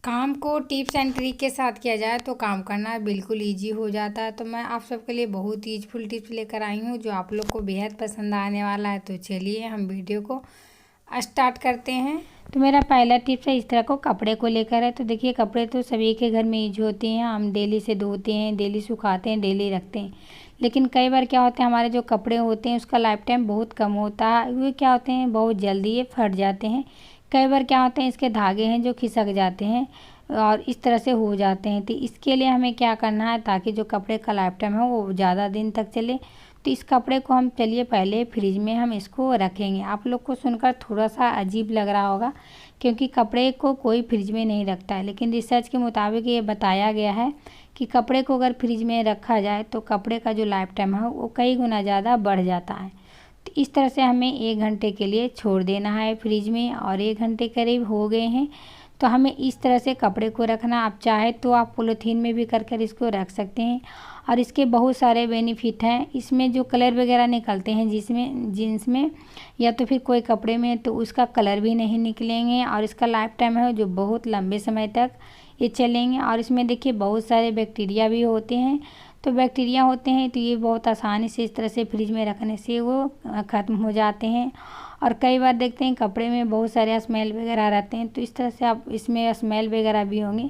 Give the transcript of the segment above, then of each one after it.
काम को tips and trick के साथ किया जाए तो काम करना बिल्कुल इजी हो जाता है। तो मैं आप सबके लिए बहुत यूजफुल टिप्स लेकर आई हूँ जो आप लोग को बेहद पसंद आने वाला है। तो चलिए हम वीडियो को स्टार्ट करते हैं। तो मेरा पहला टिप्स है इस तरह को कपड़े को लेकर है। तो देखिए कपड़े तो सभी के घर में यूज होते हैं, हम डेली से धोते हैं, डेली सुखाते हैं, डेली रखते हैं। लेकिन कई बार क्या होता है हमारे जो कपड़े होते हैं उसका लाइफ टाइम बहुत कम होता है। वे क्या होते हैं बहुत जल्दी ये फट जाते हैं। कई बार क्या होते हैं इसके धागे हैं जो खिसक जाते हैं और इस तरह से हो जाते हैं। तो इसके लिए हमें क्या करना है ताकि जो कपड़े का लाइफ टाइम है वो ज़्यादा दिन तक चले। तो इस कपड़े को हम चलिए पहले फ्रिज में हम इसको रखेंगे। आप लोग को सुनकर थोड़ा सा अजीब लग रहा होगा क्योंकि कपड़े को कोई फ्रिज में नहीं रखता है, लेकिन रिसर्च के मुताबिक ये बताया गया है कि कपड़े को अगर फ्रिज में रखा जाए तो कपड़े का जो लाइफ टाइम है वो कई गुना ज़्यादा बढ़ जाता है। तो इस तरह से हमें 1 घंटे के लिए छोड़ देना है फ्रिज में, और 1 घंटे करीब हो गए हैं। तो हमें इस तरह से कपड़े को रखना। आप चाहे तो आप पॉलीथीन में भी कर इसको रख सकते हैं और इसके बहुत सारे बेनिफिट हैं। इसमें जो कलर वगैरह निकलते हैं जिसमें जीन्स में या तो फिर कोई कपड़े में, तो उसका कलर भी नहीं निकलेंगे और इसका लाइफ टाइम है जो बहुत लंबे समय तक ये चलेंगे। और इसमें देखिए बहुत सारे बैक्टीरिया भी होते हैं। तो बैक्टीरिया होते हैं तो ये बहुत आसानी से इस तरह से फ्रिज में रखने से वो ख़त्म हो जाते हैं। और कई बार देखते हैं कपड़े में बहुत सारे स्मेल वगैरह रहते हैं, तो इस तरह से आप इसमें स्मेल वगैरह भी होंगे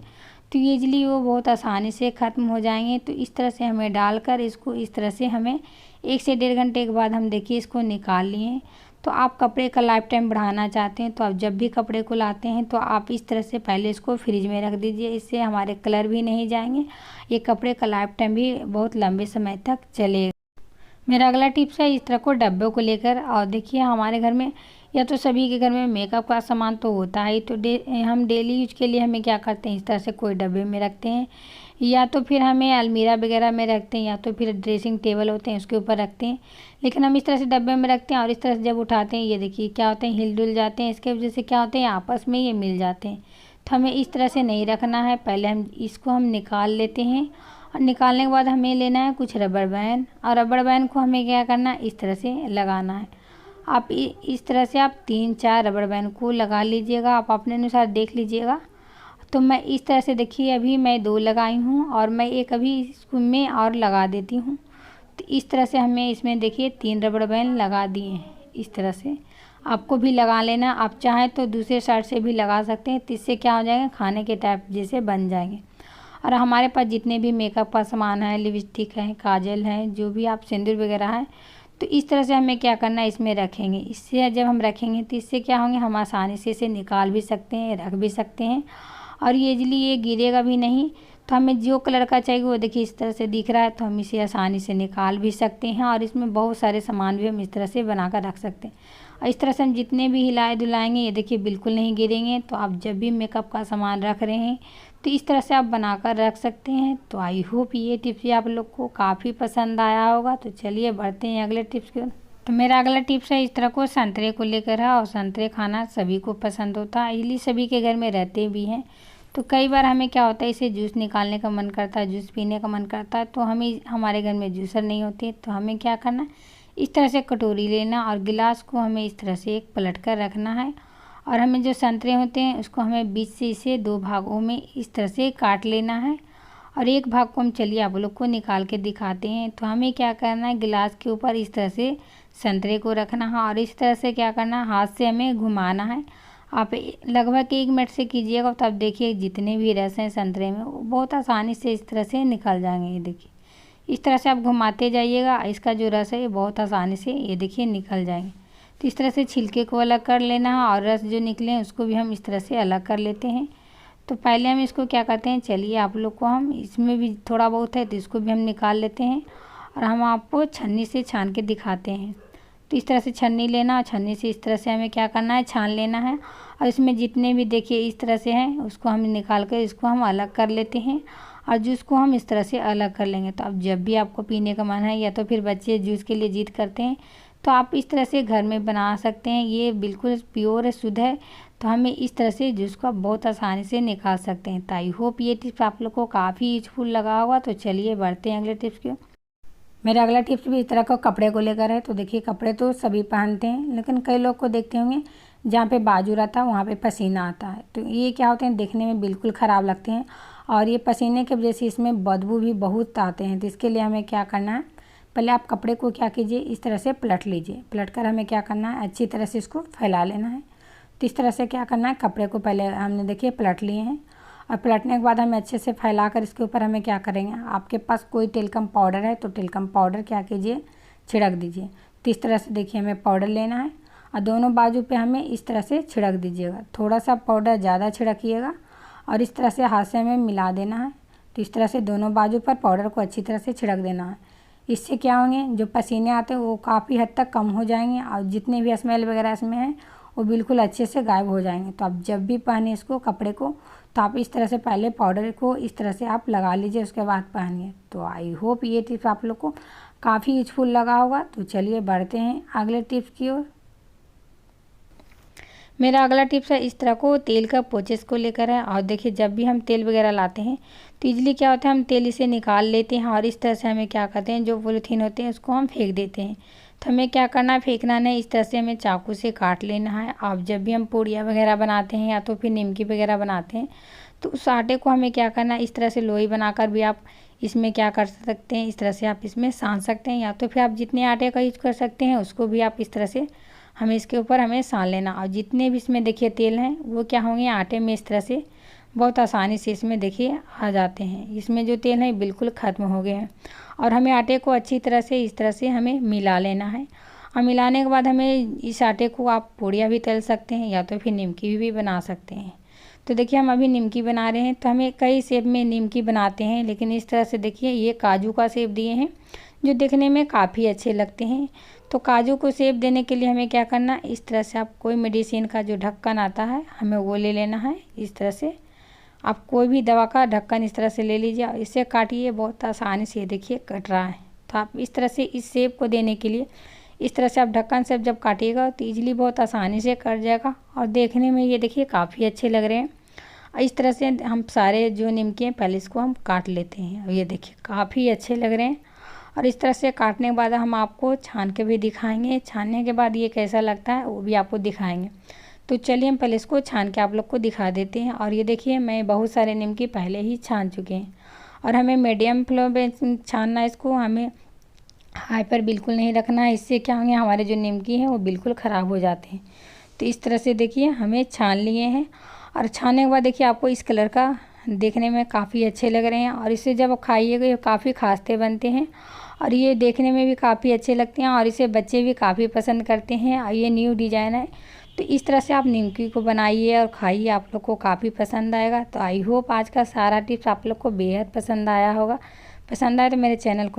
तो ईजिली वो बहुत आसानी से ख़त्म हो जाएंगे। तो इस तरह से हमें डालकर इसको इस तरह से हमें 1 से 1.5 घंटे के बाद हम देखिए इसको निकाल लिए। तो आप कपड़े का लाइफ टाइम बढ़ाना चाहते हैं तो आप जब भी कपड़े को लाते हैं तो आप इस तरह से पहले इसको फ्रिज में रख दीजिए। इससे हमारे कलर भी नहीं जाएंगे, ये कपड़े का लाइफ टाइम भी बहुत लंबे समय तक चलेगा। मेरा अगला टिप्स है इस तरह को डब्बों को लेकर। और देखिए हमारे घर में या तो सभी के घर में मेकअप का सामान तो होता है, तो हम डेली यूज के लिए हमें क्या करते हैं इस तरह से कोई डब्बे में रखते हैं, या तो फिर हमें अलमीरा वगैरह में रखते हैं, या तो फिर ड्रेसिंग टेबल होते हैं उसके ऊपर रखते हैं। लेकिन हम इस तरह से डब्बे में रखते हैं और इस तरह से जब उठाते हैं ये देखिए क्या होते हैं हिल डुल जाते हैं। इसके वजह से क्या होते हैं आपस में ये मिल जाते हैं। तो हमें इस तरह से नहीं रखना है। पहले हम इसको हम निकाल लेते हैं और निकालने के बाद हमें लेना है कुछ रबड़ बैंड, और रबड़ बैंड को हमें क्या करना है इस तरह से लगाना है। आप इस तरह से आप 3-4 रबड़ बैंड को लगा लीजिएगा, आप अपने अनुसार देख लीजिएगा। तो मैं इस तरह से देखिए अभी मैं 2 लगाई हूँ और मैं एक अभी इसमें और लगा देती हूँ। तो इस तरह से हमें इसमें देखिए 3 रबड़ बैंड लगा दिए हैं। इस तरह से आपको भी लगा लेना, आप चाहें तो दूसरे साइड से भी लगा सकते हैं। तो इससे क्या हो जाएगा खाने के टाइप जैसे बन जाएंगे। और हमारे पास जितने भी मेकअप का सामान है, लिपस्टिक है, काजल है, जो भी आप सिंदूर वगैरह है, तो इस तरह से हमें क्या करना है इसमें रखेंगे। इससे जब हम रखेंगे तो इससे क्या होंगे हम आसानी से इसे निकाल भी सकते हैं, रख भी सकते हैं और ईजिली ये गिरेगा भी नहीं। तो हमें जो कलर का चाहिए वो देखिए इस तरह से दिख रहा है, तो हम इसे आसानी से निकाल भी सकते हैं और इसमें बहुत सारे सामान भी हम इस तरह से बना कर रख सकते हैं। और इस तरह से हम जितने भी हिलाए डुलाएंगे ये देखिए बिल्कुल नहीं गिरेंगे। तो आप जब भी मेकअप का सामान रख रहे हैं तो इस तरह से आप बनाकर रख सकते हैं। तो आई होप ये टिप्स आप लोग को काफ़ी पसंद आया होगा। तो चलिए बढ़ते हैं अगले टिप्स की ओर। तो मेरा अगला टिप्स है इस तरह को संतरे को लेकर है। और संतरे खाना सभी को पसंद होता है, इसलिए सभी के घर में रहते भी हैं। तो कई बार हमें क्या होता है इसे जूस निकालने का मन करता है, जूस पीने का मन करता है, तो हमें हमारे घर में जूसर नहीं होती। तो हमें क्या करना इस तरह से कटोरी लेना और गिलास को हमें इस तरह से एक पलट कर रखना है। और हमें जो संतरे होते हैं उसको हमें बीच से इसे 2 भागों में इस तरह से काट लेना है। और एक भाग को हम चलिए आप लोग को निकाल के दिखाते हैं। तो हमें क्या करना है गिलास के ऊपर इस तरह से संतरे को रखना है और इस तरह से क्या करना है हाथ से हमें घुमाना है। आप लगभग 1 मिनट से कीजिएगा तो आप देखिए जितने भी रस हैं संतरे में वो बहुत आसानी से इस तरह से निकल जाएंगे। ये देखिए इस तरह से आप घुमाते जाइएगा, इसका जो रस है ये बहुत आसानी से ये देखिए निकल जाएंगे। तो इस तरह से छिलके को अलग कर लेना है और रस जो निकले हैं उसको भी हम इस तरह से अलग कर लेते हैं। तो पहले हम इसको क्या करते हैं चलिए आप लोग को हम इसमें भी थोड़ा बहुत है तो इसको भी हम निकाल लेते हैं और हम आपको छन्नी से छान के दिखाते हैं। तो इस तरह से छन्नी लेना और छन्नी से इस तरह से हमें क्या करना है छान लेना है। और इसमें जितने भी देखिए इस तरह से हैं उसको हम निकाल कर इसको हम अलग कर लेते हैं और जूस को हम इस तरह से अलग कर लेंगे। तो अब जब भी आपको पीने का मन है या तो फिर बच्चे जूस के लिए जिद करते हैं तो आप इस तरह से घर में बना सकते हैं। ये बिल्कुल प्योर है, शुद्ध है। तो हमें इस तरह से जूस को बहुत आसानी से निकाल सकते हैं। तो आई होप ये टिप्स आप लोग को काफ़ी यूजफुल लगा होगा। तो चलिए बढ़ते हैं अगले टिप्स की। मेरा अगला टिप्स भी इस तरह का कपड़े को लेकर है। तो देखिए कपड़े तो सभी पहनते हैं, लेकिन कई लोग को देखते होंगे जहाँ पे बाजू रहता है वहाँ पे पसीना आता है। तो ये क्या होते हैं, देखने में बिल्कुल ख़राब लगते हैं और ये पसीने की वजह से इसमें बदबू भी बहुत आते हैं। तो इसके लिए हमें क्या करना है, पहले आप कपड़े को क्या कीजिए, इस तरह से पलट लीजिए। पलट कर हमें क्या करना है, अच्छी तरह से इसको फैला लेना है। तो इस तरह से क्या करना है, कपड़े को पहले हमने देखिए पलट लिए हैं और पलटने के बाद हमें अच्छे से फैला कर इसके ऊपर हमें क्या करेंगे, आपके पास कोई टेल्कम पाउडर है तो टेल्कम पाउडर क्या कीजिए, छिड़क दीजिए। तो इस तरह से देखिए हमें पाउडर लेना है और दोनों बाजू पे हमें इस तरह से छिड़क दीजिएगा। थोड़ा सा पाउडर ज़्यादा छिड़किएगा और इस तरह से हाथ से हमें मिला देना है। तो इस तरह से दोनों बाजू पर पाउडर को अच्छी तरह से छिड़क देना है। इससे क्या होंगे, जो पसीने आते हैं वो काफ़ी हद तक कम हो जाएंगे और जितने भी स्मेल वगैरह इसमें है वो बिल्कुल अच्छे से गायब हो जाएंगे। तो आप जब भी पहने इसको कपड़े को, तो आप इस तरह से पहले पाउडर को इस तरह से आप लगा लीजिए, उसके बाद पहनिए। तो आई होप ये टिप्स आप लोग को काफ़ी यूजफुल लगा होगा। तो चलिए बढ़ते हैं अगले टिप्स की ओर। मेरा अगला टिप्स है, इस तरह को तेल का पोचेस को लेकर है। और देखिए जब भी हम तेल वगैरह लाते हैं तो ईजिली क्या होता है, हम तेल इसे निकाल लेते हैं और इस तरह से हमें क्या करते हैं, जो पॉलीथीन होते हैं उसको हम फेंक देते हैं। तो हमें क्या करना है, फेंकना नहीं, इस तरह से हमें चाकू से काट लेना है। अब जब भी हम पूड़ियाँ वगैरह बनाते हैं या तो फिर निमकी वगैरह बनाते हैं तो उस आटे को हमें क्या करना है, इस तरह से लोई बनाकर भी आप इसमें क्या कर सकते हैं, इस तरह से आप इसमें सान सकते हैं। या तो फिर आप जितने आटे का यूज कर सकते हैं उसको भी आप इस तरह से हमें इसके ऊपर हमें सान लेना। और जितने भी इसमें देखिए तेल हैं वो क्या होंगे, आटे में इस तरह से बहुत आसानी से इसमें देखिए आ जाते हैं। इसमें जो तेल है बिल्कुल ख़त्म हो गए हैं। और हमें आटे को अच्छी तरह से इस तरह से हमें मिला लेना है। और मिलाने के बाद हमें इस आटे को आप पूड़ियाँ भी तल सकते हैं या तो फिर निमकी भी बना सकते हैं। तो देखिए हम अभी निमकी बना रहे हैं, तो हमें कई शेप में निमकी बनाते हैं, लेकिन इस तरह से देखिए ये काजू का शेप दिए हैं जो दिखने में काफ़ी अच्छे लगते हैं। तो काजू को शेप देने के लिए हमें क्या करना है, इस तरह से आप कोई मेडिसिन का जो ढक्कन आता है हमें वो ले लेना है। इस तरह से आप कोई भी दवा का ढक्कन इस तरह से ले लीजिए और इसे काटिए, बहुत आसानी से देखिए कट रहा है। तो आप इस तरह से इस शेप को देने के लिए इस तरह से आप ढक्कन से जब काटिएगा तो ईजिली बहुत आसानी से कट जाएगा और देखने में ये देखिए काफ़ी अच्छे लग रहे हैं। इस तरह से हम सारे जो निमकी हैं पहले इसको हम काट लेते हैं और ये देखिए काफ़ी अच्छे लग रहे हैं। और इस तरह से काटने के बाद हम आपको छान के भी दिखाएंगे, छानने के बाद ये कैसा लगता है वो भी आपको दिखाएंगे। तो चलिए हम पहले इसको छान के आप लोग को दिखा देते हैं। और ये देखिए मैं बहुत सारे निमकी पहले ही छान चुके हैं और हमें मीडियम फ्लेम पे छानना है इसको, हमें हाई पर बिल्कुल नहीं रखना है। इससे क्या होंगे, हमारे जो निमकी हैं वो बिल्कुल ख़राब हो जाते हैं। तो इस तरह से देखिए हमें छान लिए हैं और छानने के बाद देखिए आपको इस कलर का देखने में काफ़ी अच्छे लग रहे हैं। और इसे जब खाइएगा ये काफ़ी खास्ते बनते हैं और ये देखने में भी काफ़ी अच्छे लगते हैं और इसे बच्चे भी काफ़ी पसंद करते हैं। और ये न्यू डिज़ाइन है, तो इस तरह से आप निमकी को बनाइए और खाइए, आप लोग को काफ़ी पसंद आएगा। तो आई होप आज का सारा टिप्स आप लोग को बेहद पसंद आया होगा। पसंद आए तो मेरे चैनल को